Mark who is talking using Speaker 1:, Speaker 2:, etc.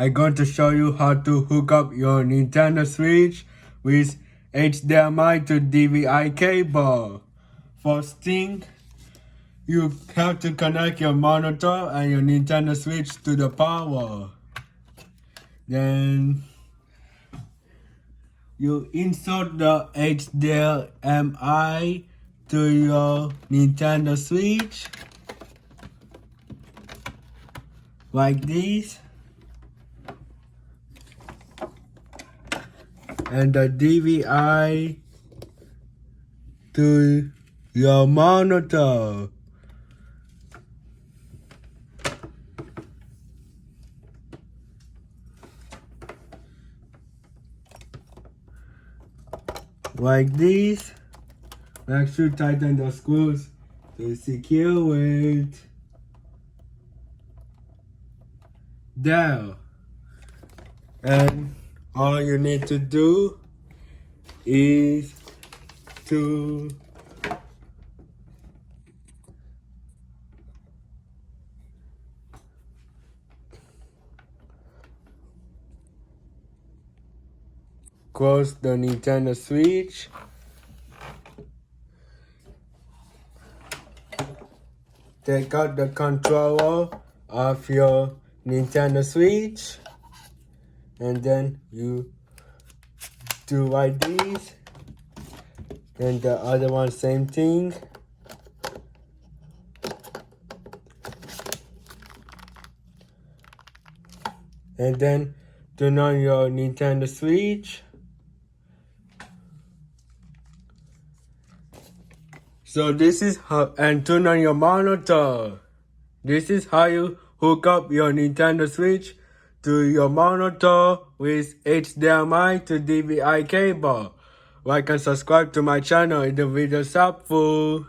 Speaker 1: I'm going to show you how to hook up your Nintendo Switch with HDMI to DVI cable. First thing, you have to connect your monitor and your Nintendo Switch to the power. Then you insert the HDMI to your Nintendo Switch like this, and the DVI to your monitor. Like this. Make sure to tighten the screws to secure it. There. And all you need to do is to close the Nintendo Switch. Take out the controller of your Nintendo Switch, and then you do like this, and the other one same thing. And then turn on your Nintendo Switch. So this is how, and turn on your monitor. This is how you hook up your Nintendo Switch to your monitor with HDMI to DVI cable. Like and subscribe to my channel if the video is helpful.